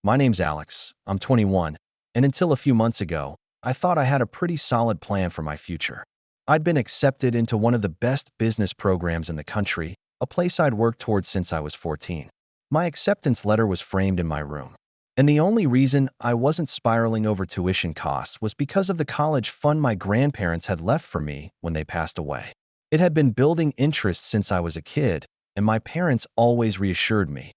My name's Alex. I'm 21, and until a few months ago, I thought I had a pretty solid plan for my future. I'd been accepted into one of the best business programs in the country, a place I'd worked towards since I was 14. My acceptance letter was framed in my room. And the only reason I wasn't spiraling over tuition costs was because of the college fund my grandparents had left for me when they passed away. It had been building interest since I was a kid, and my parents always reassured me,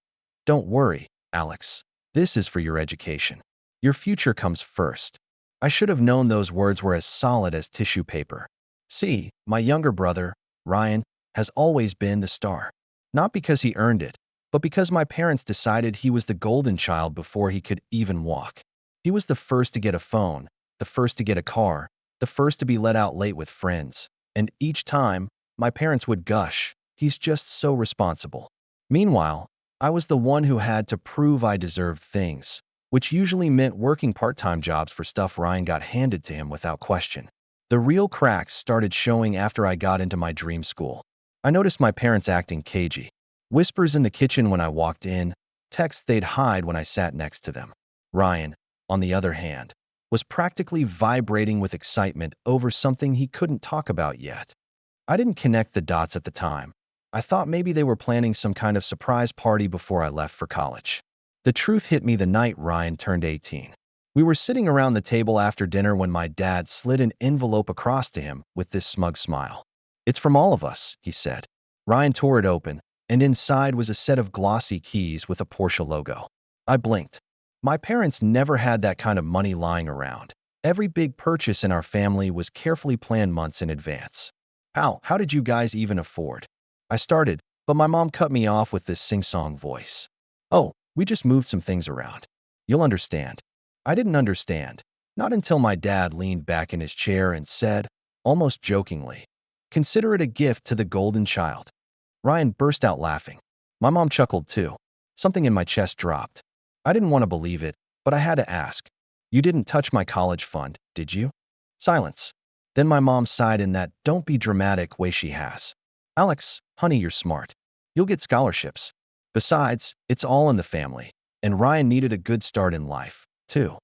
"Don't worry, Alex. This is for your education. Your future comes first." I should have known those words were as solid as tissue paper. See, my younger brother, Ryan, has always been the star. Not because he earned it, but because my parents decided he was the golden child before he could even walk. He was the first to get a phone, the first to get a car, the first to be let out late with friends. And each time, my parents would gush, "He's just so responsible." Meanwhile, I was the one who had to prove I deserved things, which usually meant working part-time jobs for stuff Ryan got handed to him without question. The real cracks started showing after I got into my dream school. I noticed my parents acting cagey. Whispers in the kitchen when I walked in, texts they'd hide when I sat next to them. Ryan, on the other hand, was practically vibrating with excitement over something he couldn't talk about yet. I didn't connect the dots at the time. I thought maybe they were planning some kind of surprise party before I left for college. The truth hit me the night Ryan turned 18. We were sitting around the table after dinner when my dad slid an envelope across to him with this smug smile. "It's from all of us," he said. Ryan tore it open, and inside was a set of glossy keys with a Porsche logo. I blinked. My parents never had that kind of money lying around. Every big purchase in our family was carefully planned months in advance. How did you guys even afford?" I started, but my mom cut me off with this sing-song voice. "Oh, we just moved some things around. You'll understand." I didn't understand, not until my dad leaned back in his chair and said, almost jokingly, "Consider it a gift to the golden child." Ryan burst out laughing. My mom chuckled too. Something in my chest dropped. I didn't want to believe it, but I had to ask, "You didn't touch my college fund, did you?" Silence. Then my mom sighed in that "don't be dramatic" way she has. "Alex, honey, you're smart. You'll get scholarships. Besides, it's all in the family, and Ryan needed a good start in life, too."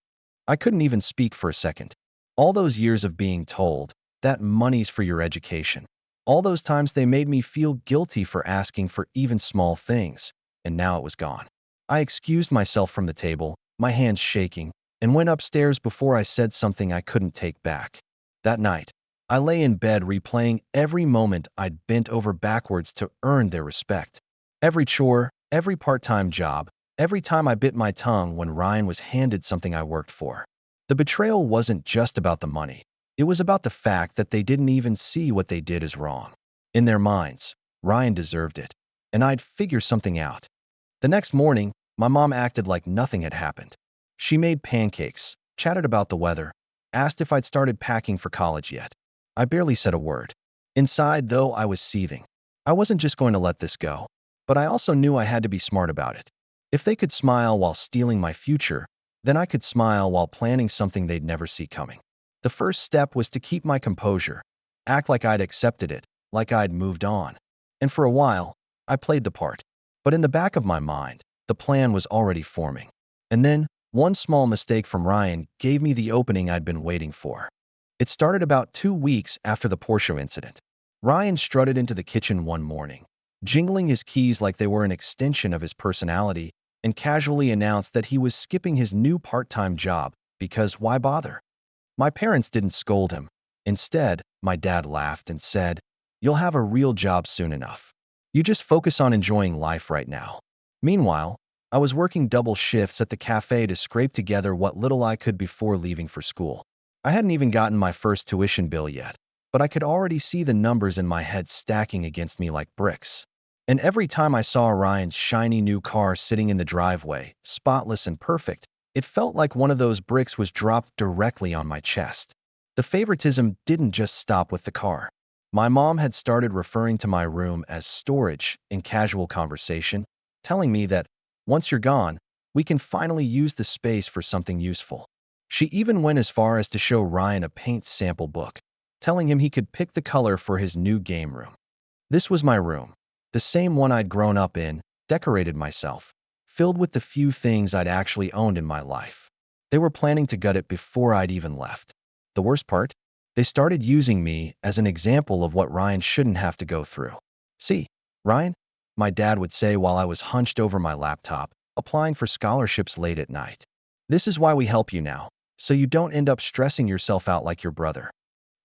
I couldn't even speak for a second. All those years of being told, "That money's for your education." All those times they made me feel guilty for asking for even small things, and now it was gone. I excused myself from the table, my hands shaking, and went upstairs before I said something I couldn't take back. That night, I lay in bed replaying every moment I'd bent over backwards to earn their respect. Every chore, every part-time job, every time I bit my tongue when Ryan was handed something I worked for. The betrayal wasn't just about the money. It was about the fact that they didn't even see what they did as wrong. In their minds, Ryan deserved it, and I'd figure something out. The next morning, my mom acted like nothing had happened. She made pancakes, chatted about the weather, asked if I'd started packing for college yet. I barely said a word. Inside, though, I was seething. I wasn't just going to let this go, but I also knew I had to be smart about it. If they could smile while stealing my future, then I could smile while planning something they'd never see coming. The first step was to keep my composure, act like I'd accepted it, like I'd moved on. And for a while, I played the part. But in the back of my mind, the plan was already forming. And then, one small mistake from Ryan gave me the opening I'd been waiting for. It started about 2 weeks after the Porsche incident. Ryan strutted into the kitchen one morning, jingling his keys like they were an extension of his personality, and casually announced that he was skipping his new part-time job because why bother? My parents didn't scold him. Instead, my dad laughed and said, "You'll have a real job soon enough. You just focus on enjoying life right now." Meanwhile, I was working double shifts at the cafe to scrape together what little I could before leaving for school. I hadn't even gotten my first tuition bill yet, but I could already see the numbers in my head stacking against me like bricks. And every time I saw Ryan's shiny new car sitting in the driveway, spotless and perfect, it felt like one of those bricks was dropped directly on my chest. The favoritism didn't just stop with the car. My mom had started referring to my room as storage in casual conversation, telling me that, "Once you're gone, we can finally use the space for something useful." She even went as far as to show Ryan a paint sample book, telling him he could pick the color for his new game room. This was my room, the same one I'd grown up in, decorated myself, filled with the few things I'd actually owned in my life. They were planning to gut it before I'd even left. The worst part? They started using me as an example of what Ryan shouldn't have to go through. "See, Ryan," my dad would say while I was hunched over my laptop, applying for scholarships late at night. "This is why we help you now, so you don't end up stressing yourself out like your brother."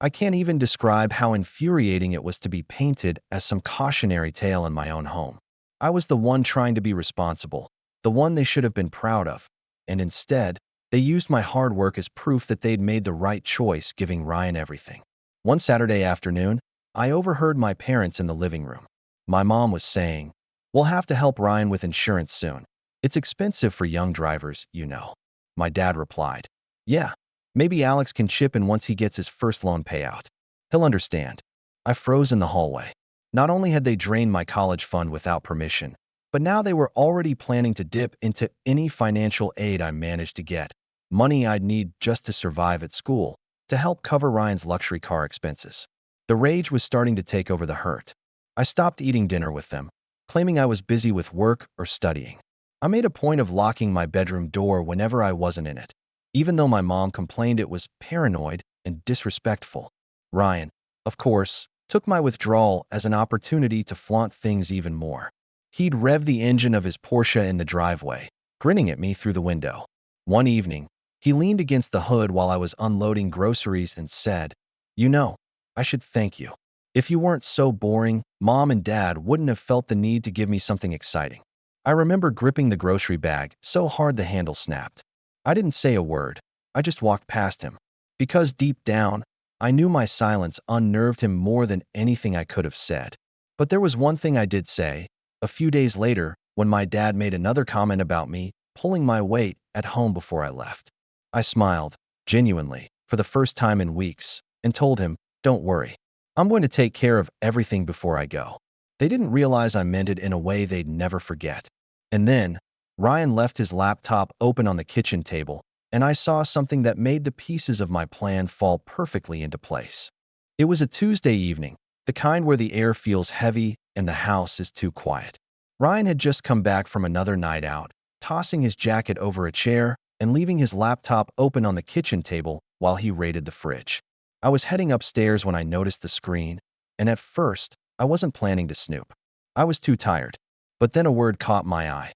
I can't even describe how infuriating it was to be painted as some cautionary tale in my own home. I was the one trying to be responsible, the one they should have been proud of, and instead, they used my hard work as proof that they'd made the right choice, giving Ryan everything. One Saturday afternoon, I overheard my parents in the living room. My mom was saying, "We'll have to help Ryan with insurance soon. It's expensive for young drivers, you know." My dad replied, "Yeah, maybe Alex can chip in once he gets his first loan payout. He'll understand." I froze in the hallway. Not only had they drained my college fund without permission, but now they were already planning to dip into any financial aid I managed to get, money I'd need just to survive at school, to help cover Ryan's luxury car expenses. The rage was starting to take over the hurt. I stopped eating dinner with them, claiming I was busy with work or studying. I made a point of locking my bedroom door whenever I wasn't in it, even though my mom complained it was paranoid and disrespectful. Ryan, of course, took my withdrawal as an opportunity to flaunt things even more. He'd rev the engine of his Porsche in the driveway, grinning at me through the window. One evening, he leaned against the hood while I was unloading groceries and said, "You know, I should thank you. If you weren't so boring, Mom and Dad wouldn't have felt the need to give me something exciting." I remember gripping the grocery bag so hard the handle snapped. I didn't say a word. I just walked past him. Because deep down, I knew my silence unnerved him more than anything I could have said. But there was one thing I did say. A few days later, when my dad made another comment about me pulling my weight at home before I left, I smiled, genuinely, for the first time in weeks, and told him, "Don't worry. I'm going to take care of everything before I go." They didn't realize I meant it in a way they'd never forget. And then, Ryan left his laptop open on the kitchen table, and I saw something that made the pieces of my plan fall perfectly into place. It was a Tuesday evening, the kind where the air feels heavy and the house is too quiet. Ryan had just come back from another night out, tossing his jacket over a chair and leaving his laptop open on the kitchen table while he raided the fridge. I was heading upstairs when I noticed the screen, and at first, I wasn't planning to snoop. I was too tired. But then a word caught my eye.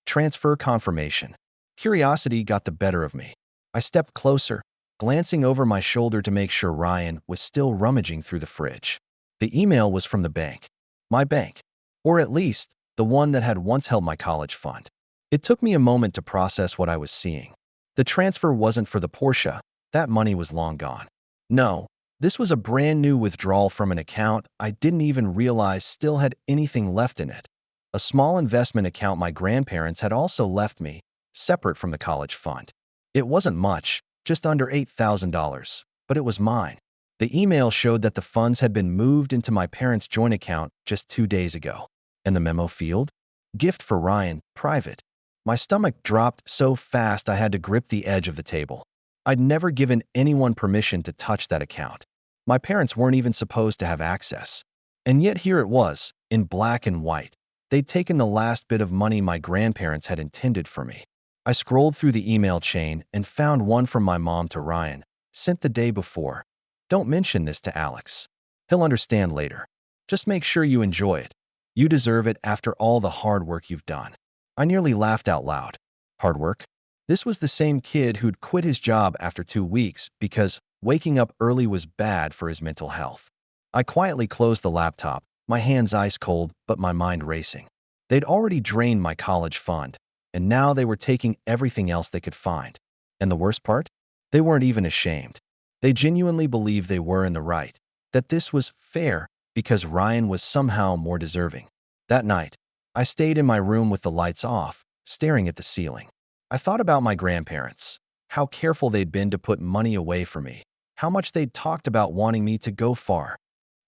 Transfer confirmation. Curiosity got the better of me. I stepped closer, glancing over my shoulder to make sure Ryan was still rummaging through the fridge. The email was from the bank. My bank. Or at least, the one that had once held my college fund. It took me a moment to process what I was seeing. The transfer wasn't for the Porsche. That money was long gone. No, this was a brand new withdrawal from an account I didn't even realize still had anything left in it. A small investment account my grandparents had also left me, separate from the college fund. It wasn't much, just under $8,000, but it was mine. The email showed that the funds had been moved into my parents' joint account just 2 days ago. And the memo field? Gift for Ryan, private. My stomach dropped so fast I had to grip the edge of the table. I'd never given anyone permission to touch that account. My parents weren't even supposed to have access. And yet here it was, in black and white. They'd taken the last bit of money my grandparents had intended for me. I scrolled through the email chain and found one from my mom to Ryan, sent the day before. "Don't mention this to Alex. He'll understand later. Just make sure you enjoy it. You deserve it after all the hard work you've done." I nearly laughed out loud. Hard work? This was the same kid who'd quit his job after 2 weeks because waking up early was bad for his mental health. I quietly closed the laptop, my hands ice cold but my mind racing. They'd already drained my college fund, and now they were taking everything else they could find. And the worst part? They weren't even ashamed. They genuinely believed they were in the right, that this was fair because Ryan was somehow more deserving. That night, I stayed in my room with the lights off, staring at the ceiling. I thought about my grandparents, how careful they'd been to put money away for me, how much they'd talked about wanting me to go far.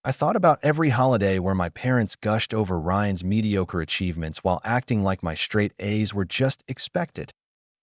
I thought about every holiday where my parents gushed over Ryan's mediocre achievements while acting like my straight A's were just expected.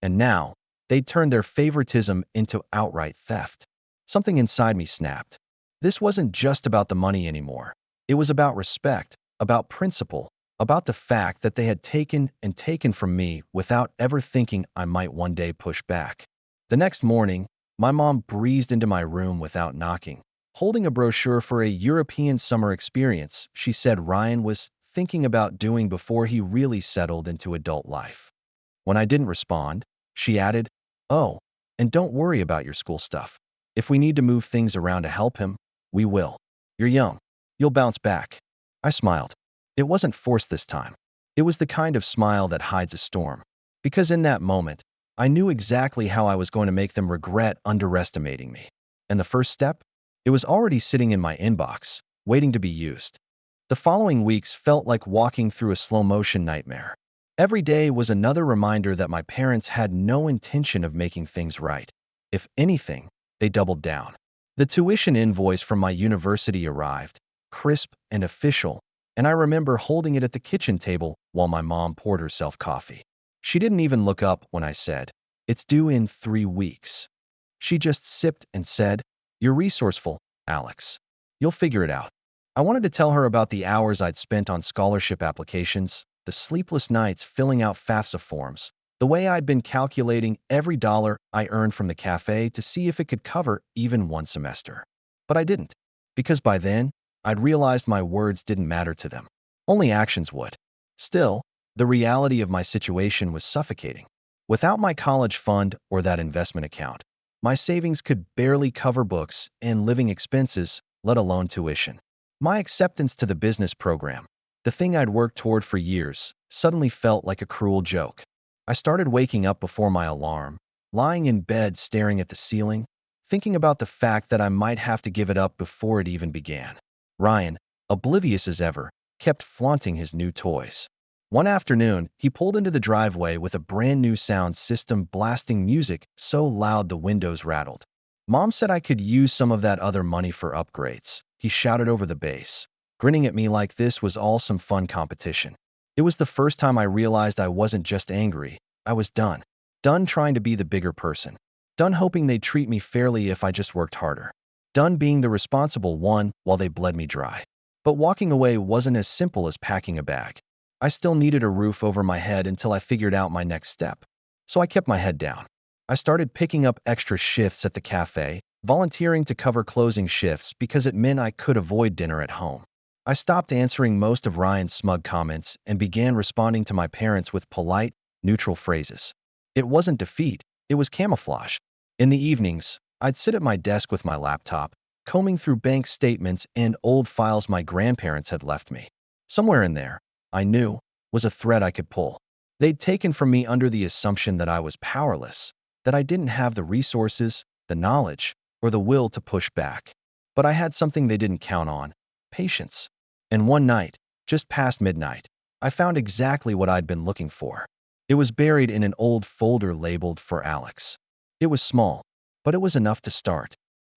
And now, they'd turned their favoritism into outright theft. Something inside me snapped. This wasn't just about the money anymore. It was about respect, about principle, about the fact that they had taken from me without ever thinking I might one day push back. The next morning, my mom breezed into my room without knocking. Holding a brochure for a European summer experience she said Ryan was thinking about doing before he really settled into adult life. When I didn't respond, she added, "Oh, and don't worry about your school stuff. If we need to move things around to help him, we will. You're young. You'll bounce back." I smiled. It wasn't forced this time. It was the kind of smile that hides a storm. Because in that moment, I knew exactly how I was going to make them regret underestimating me. And the first step? It was already sitting in my inbox, waiting to be used. The following weeks felt like walking through a slow-motion nightmare. Every day was another reminder that my parents had no intention of making things right. If anything, they doubled down. The tuition invoice from my university arrived, crisp and official, and I remember holding it at the kitchen table while my mom poured herself coffee. She didn't even look up when I said, "It's due in 3 weeks." She just sipped and said, "You're resourceful, Alex. You'll figure it out." I wanted to tell her about the hours I'd spent on scholarship applications, the sleepless nights filling out FAFSA forms, the way I'd been calculating every dollar I earned from the cafe to see if it could cover even one semester. But I didn't, because by then, I'd realized my words didn't matter to them. Only actions would. Still, the reality of my situation was suffocating. Without my college fund or that investment account, my savings could barely cover books and living expenses, let alone tuition. My acceptance to the business program, the thing I'd worked toward for years, suddenly felt like a cruel joke. I started waking up before my alarm, lying in bed staring at the ceiling, thinking about the fact that I might have to give it up before it even began. Ryan, oblivious as ever, kept flaunting his new toys. One afternoon, he pulled into the driveway with a brand new sound system blasting music so loud the windows rattled. "Mom said I could use some of that other money for upgrades," he shouted over the bass, grinning at me like this was all some fun competition. It was the first time I realized I wasn't just angry, I was done. Done trying to be the bigger person. Done hoping they'd treat me fairly if I just worked harder. Done being the responsible one while they bled me dry. But walking away wasn't as simple as packing a bag. I still needed a roof over my head until I figured out my next step. So I kept my head down. I started picking up extra shifts at the cafe, volunteering to cover closing shifts because it meant I could avoid dinner at home. I stopped answering most of Ryan's smug comments and began responding to my parents with polite, neutral phrases. It wasn't defeat, it was camouflage. In the evenings, I'd sit at my desk with my laptop, combing through bank statements and old files my grandparents had left me. Somewhere in there, I knew, was a thread I could pull. They'd taken from me under the assumption that I was powerless, that I didn't have the resources, the knowledge, or the will to push back. But I had something they didn't count on: patience. And one night, just past midnight, I found exactly what I'd been looking for. It was buried in an old folder labeled "For Alex." It was small, but it was enough to start.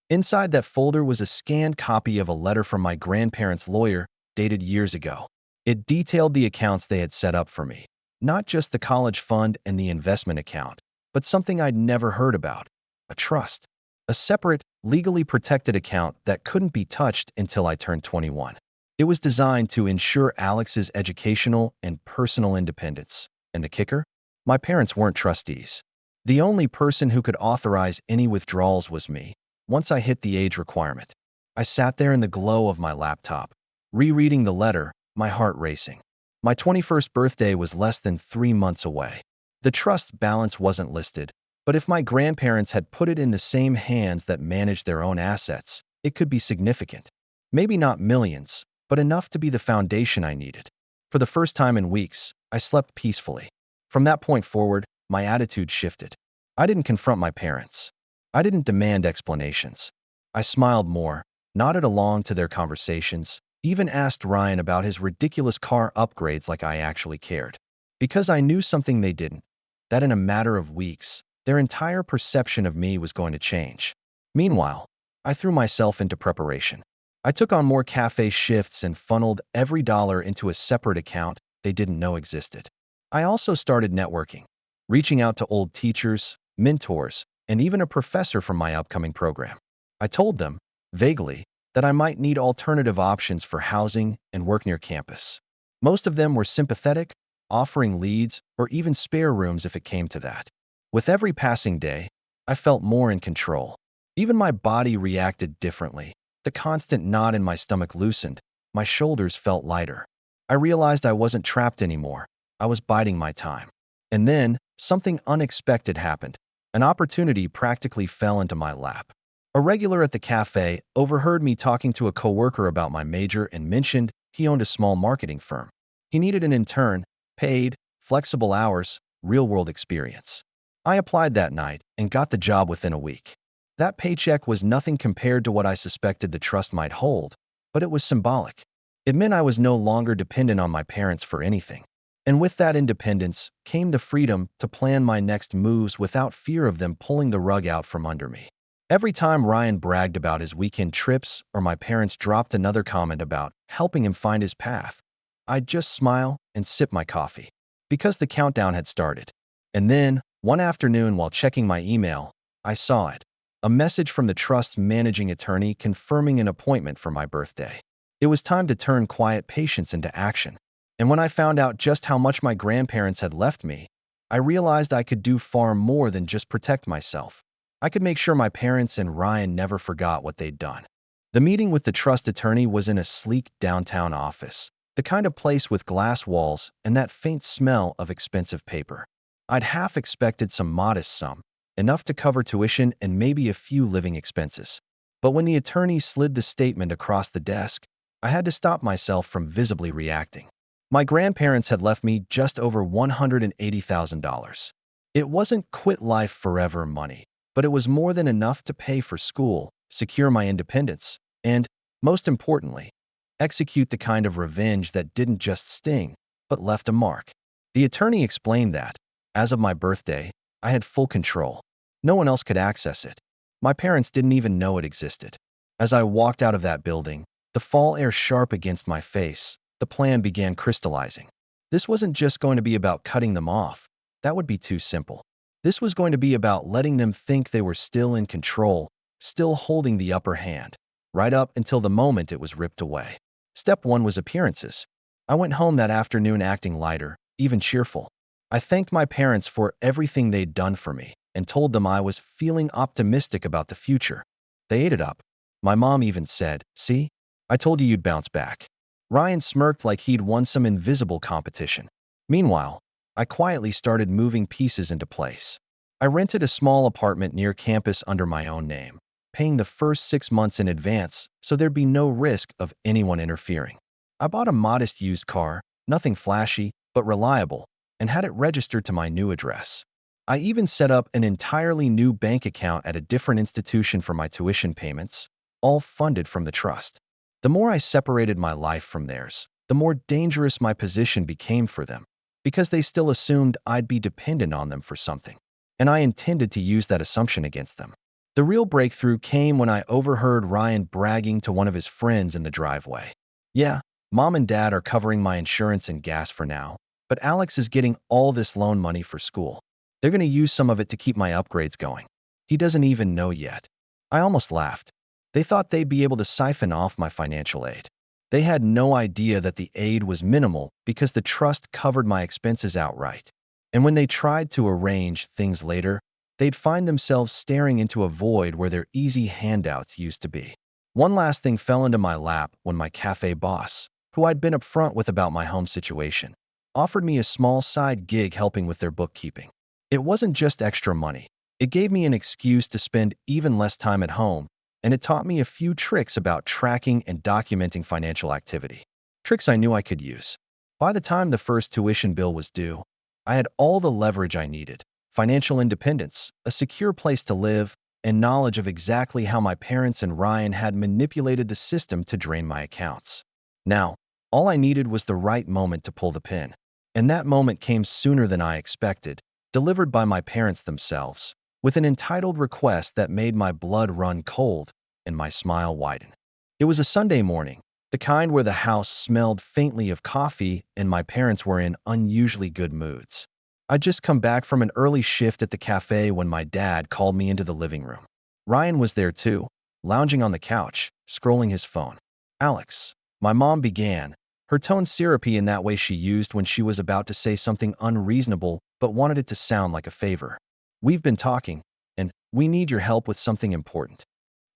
Inside that folder was a scanned copy of a letter from my grandparents' lawyer, dated years ago. It detailed the accounts they had set up for me, not just the college fund and the investment account, but something I'd never heard about: a trust. A separate, legally protected account that couldn't be touched until I turned 21. It was designed to ensure Alex's educational and personal independence. And the kicker? My parents weren't trustees. The only person who could authorize any withdrawals was me, once I hit the age requirement. I sat there in the glow of my laptop, rereading the letter, my heart racing. My 21st birthday was less than 3 months away. The trust balance wasn't listed, but if my grandparents had put it in the same hands that managed their own assets, it could be significant. Maybe not millions, but enough to be the foundation I needed. For the first time in weeks, I slept peacefully. From that point forward, my attitude shifted. I didn't confront my parents. I didn't demand explanations. I smiled more, nodded along to their conversations, even asked Ryan about his ridiculous car upgrades like I actually cared. Because I knew something they didn't, that in a matter of weeks, their entire perception of me was going to change. Meanwhile, I threw myself into preparation. I took on more cafe shifts and funneled every dollar into a separate account they didn't know existed. I also started networking, reaching out to old teachers, mentors, and even a professor from my upcoming program. I told them, vaguely, that I might need alternative options for housing and work near campus. Most of them were sympathetic, offering leads or even spare rooms if it came to that. With every passing day, I felt more in control. Even my body reacted differently. The constant knot in my stomach loosened. My shoulders felt lighter. I realized I wasn't trapped anymore. I was biding my time. And then, something unexpected happened. An opportunity practically fell into my lap. A regular at the cafe overheard me talking to a coworker about my major and mentioned he owned a small marketing firm. He needed an intern, paid, flexible hours, real-world experience. I applied that night and got the job within a week. That paycheck was nothing compared to what I suspected the trust might hold, but it was symbolic. It meant I was no longer dependent on my parents for anything. And with that independence came the freedom to plan my next moves without fear of them pulling the rug out from under me. Every time Ryan bragged about his weekend trips or my parents dropped another comment about helping him find his path, I'd just smile and sip my coffee, because the countdown had started. And then, one afternoon while checking my email, I saw it. A message from the trust's managing attorney confirming an appointment for my birthday. It was time to turn quiet patience into action. And when I found out just how much my grandparents had left me, I realized I could do far more than just protect myself. I could make sure my parents and Ryan never forgot what they'd done. The meeting with the trust attorney was in a sleek downtown office, the kind of place with glass walls and that faint smell of expensive paper. I'd half expected some modest sum, enough to cover tuition and maybe a few living expenses. But when the attorney slid the statement across the desk, I had to stop myself from visibly reacting. My grandparents had left me just over $180,000. It wasn't quit life forever money, but it was more than enough to pay for school, secure my independence, and, most importantly, execute the kind of revenge that didn't just sting, but left a mark. The attorney explained that, as of my birthday, I had full control. No one else could access it. My parents didn't even know it existed. As I walked out of that building, the fall air sharp against my face, the plan began crystallizing. This wasn't just going to be about cutting them off. That would be too simple. This was going to be about letting them think they were still in control, still holding the upper hand, right up until the moment it was ripped away. Step 1 was appearances. I went home that afternoon acting lighter, even cheerful. I thanked my parents for everything they'd done for me and told them I was feeling optimistic about the future. They ate it up. My mom even said, "See? I told you you'd bounce back." Ryan smirked like he'd won some invisible competition. Meanwhile, I quietly started moving pieces into place. I rented a small apartment near campus under my own name, paying the first 6 months in advance so there'd be no risk of anyone interfering. I bought a modest used car, nothing flashy, but reliable, and had it registered to my new address. I even set up an entirely new bank account at a different institution for my tuition payments, all funded from the trust. The more I separated my life from theirs, the more dangerous my position became for them, because they still assumed I'd be dependent on them for something, and I intended to use that assumption against them. The real breakthrough came when I overheard Ryan bragging to one of his friends in the driveway. "Yeah, Mom and Dad are covering my insurance and gas for now, but Alex is getting all this loan money for school. They're going to use some of it to keep my upgrades going. He doesn't even know yet." I almost laughed. They thought they'd be able to siphon off my financial aid. They had no idea that the aid was minimal because the trust covered my expenses outright. And when they tried to arrange things later, they'd find themselves staring into a void where their easy handouts used to be. One last thing fell into my lap when my cafe boss, who I'd been upfront with about my home situation, offered me a small side gig helping with their bookkeeping. It wasn't just extra money. It gave me an excuse to spend even less time at home, and it taught me a few tricks about tracking and documenting financial activity. Tricks I knew I could use. By the time the first tuition bill was due, I had all the leverage I needed: financial independence, a secure place to live, and knowledge of exactly how my parents and Ryan had manipulated the system to drain my accounts. Now, all I needed was the right moment to pull the pin. And that moment came sooner than I expected, delivered by my parents themselves, with an entitled request that made my blood run cold and my smile widen. It was a Sunday morning, the kind where the house smelled faintly of coffee and my parents were in unusually good moods. I'd just come back from an early shift at the cafe when my dad called me into the living room. Ryan was there too, lounging on the couch, scrolling his phone. "Alex," my mom began, Her tone syrupy in that way she used when she was about to say something unreasonable but wanted it to sound like a favor. We've been talking, and we need your help with something important.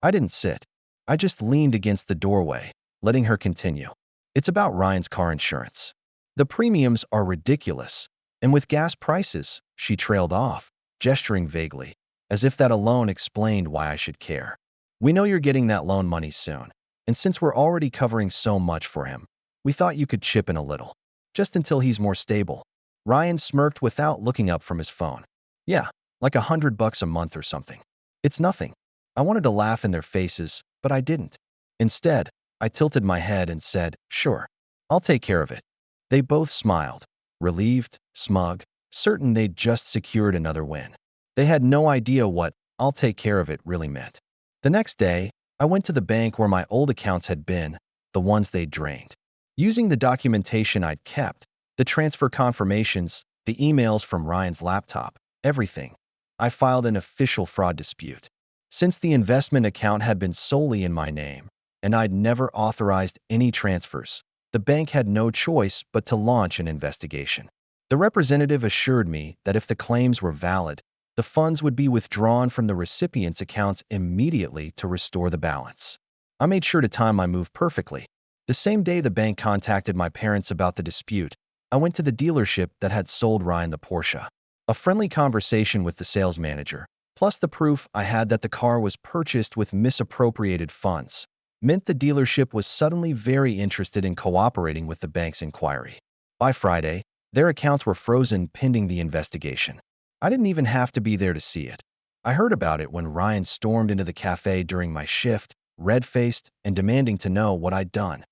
I didn't sit. I just leaned against the doorway, letting her continue. It's about Ryan's car insurance. The premiums are ridiculous, and with gas prices, she trailed off, gesturing vaguely, as if that alone explained why I should care. We know you're getting that loan money soon, and since we're already covering so much for him, we thought you could chip in a little, just until he's more stable. Ryan smirked without looking up from his phone. Yeah, like $100 a month or something. It's nothing. I wanted to laugh in their faces, but I didn't. Instead, I tilted my head and said, sure, I'll take care of it. They both smiled, relieved, smug, certain they'd just secured another win. They had no idea what "I'll take care of it" really meant. The next day, I went to the bank where my old accounts had been, the ones they'd drained. Using the documentation I'd kept, the transfer confirmations, the emails from Ryan's laptop, everything, I filed an official fraud dispute. Since the investment account had been solely in my name, and I'd never authorized any transfers, the bank had no choice but to launch an investigation. The representative assured me that if the claims were valid, the funds would be withdrawn from the recipient's accounts immediately to restore the balance. I made sure to time my move perfectly. The same day the bank contacted my parents about the dispute, I went to the dealership that had sold Ryan the Porsche. A friendly conversation with the sales manager, plus the proof I had that the car was purchased with misappropriated funds, meant the dealership was suddenly very interested in cooperating with the bank's inquiry. By Friday, their accounts were frozen pending the investigation. I didn't even have to be there to see it. I heard about it when Ryan stormed into the cafe during my shift, red-faced and demanding to know what I'd done.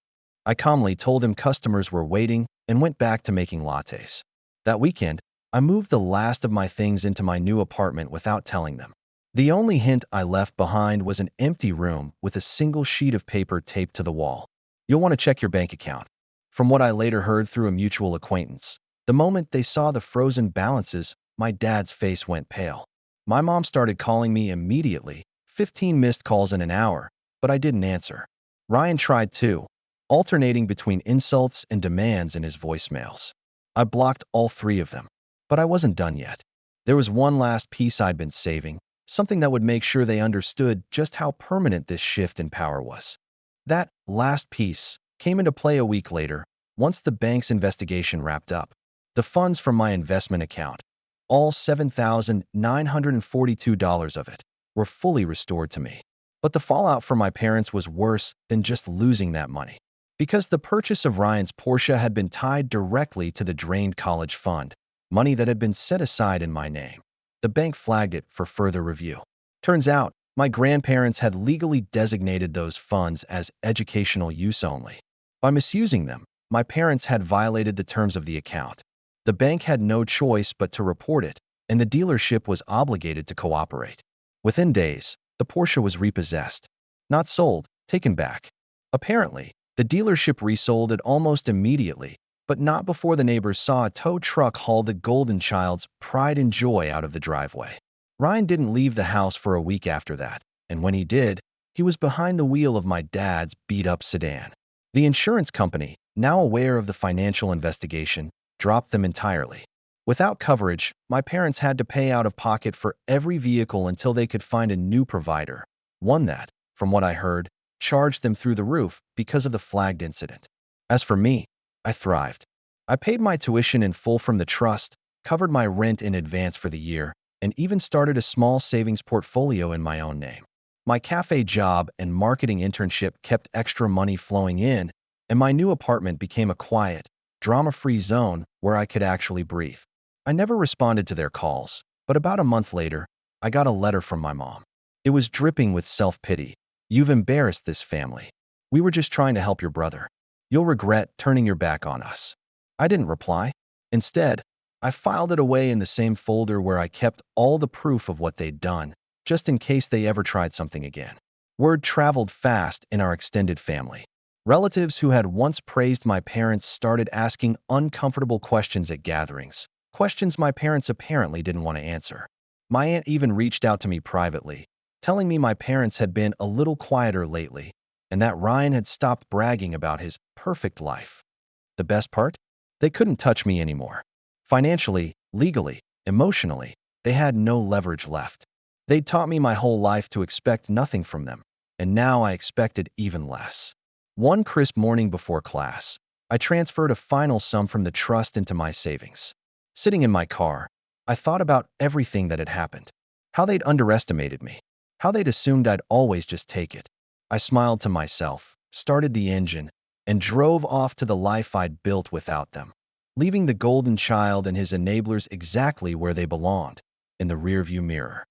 I calmly told him customers were waiting and went back to making lattes. That weekend, I moved the last of my things into my new apartment without telling them. The only hint I left behind was an empty room with a single sheet of paper taped to the wall. You'll want to check your bank account. From what I later heard through a mutual acquaintance, the moment they saw the frozen balances, my dad's face went pale. My mom started calling me immediately, 15 missed calls in an hour, but I didn't answer. Ryan tried too, alternating between insults and demands in his voicemails. I blocked all three of them, but I wasn't done yet. There was one last piece I'd been saving, something that would make sure they understood just how permanent this shift in power was. That last piece came into play a week later, once the bank's investigation wrapped up. The funds from my investment account, all $7,942 of it, were fully restored to me. But the fallout for my parents was worse than just losing that money. Because the purchase of Ryan's Porsche had been tied directly to the drained college fund, money that had been set aside in my name. The bank flagged it for further review. Turns out, my grandparents had legally designated those funds as educational use only. By misusing them, my parents had violated the terms of the account. The bank had no choice but to report it, and the dealership was obligated to cooperate. Within days, the Porsche was repossessed. Not sold, taken back. Apparently, the dealership resold it almost immediately, but not before the neighbors saw a tow truck haul the golden child's pride and joy out of the driveway. Ryan didn't leave the house for a week after that, and when he did, he was behind the wheel of my dad's beat-up sedan. The insurance company, now aware of the financial investigation, dropped them entirely. Without coverage, my parents had to pay out of pocket for every vehicle until they could find a new provider, one that, from what I heard, charged them through the roof because of the flagged incident. As for me, I thrived. I paid my tuition in full from the trust, covered my rent in advance for the year, and even started a small savings portfolio in my own name. My cafe job and marketing internship kept extra money flowing in, and my new apartment became a quiet, drama-free zone where I could actually breathe. I never responded to their calls, but about a month later, I got a letter from my mom. It was dripping with self-pity. "You've embarrassed this family. We were just trying to help your brother. You'll regret turning your back on us." I didn't reply. Instead, I filed it away in the same folder where I kept all the proof of what they'd done, just in case they ever tried something again. Word traveled fast in our extended family. Relatives who had once praised my parents started asking uncomfortable questions at gatherings, questions my parents apparently didn't want to answer. My aunt even reached out to me privately, telling me my parents had been a little quieter lately, and that Ryan had stopped bragging about his perfect life. The best part? They couldn't touch me anymore. Financially, legally, emotionally, they had no leverage left. They'd taught me my whole life to expect nothing from them, and now I expected even less. One crisp morning before class, I transferred a final sum from the trust into my savings. Sitting in my car, I thought about everything that had happened. How they'd underestimated me. How they'd assumed I'd always just take it. I smiled to myself, started the engine, and drove off to the life I'd built without them, leaving the golden child and his enablers exactly where they belonged, in the rearview mirror.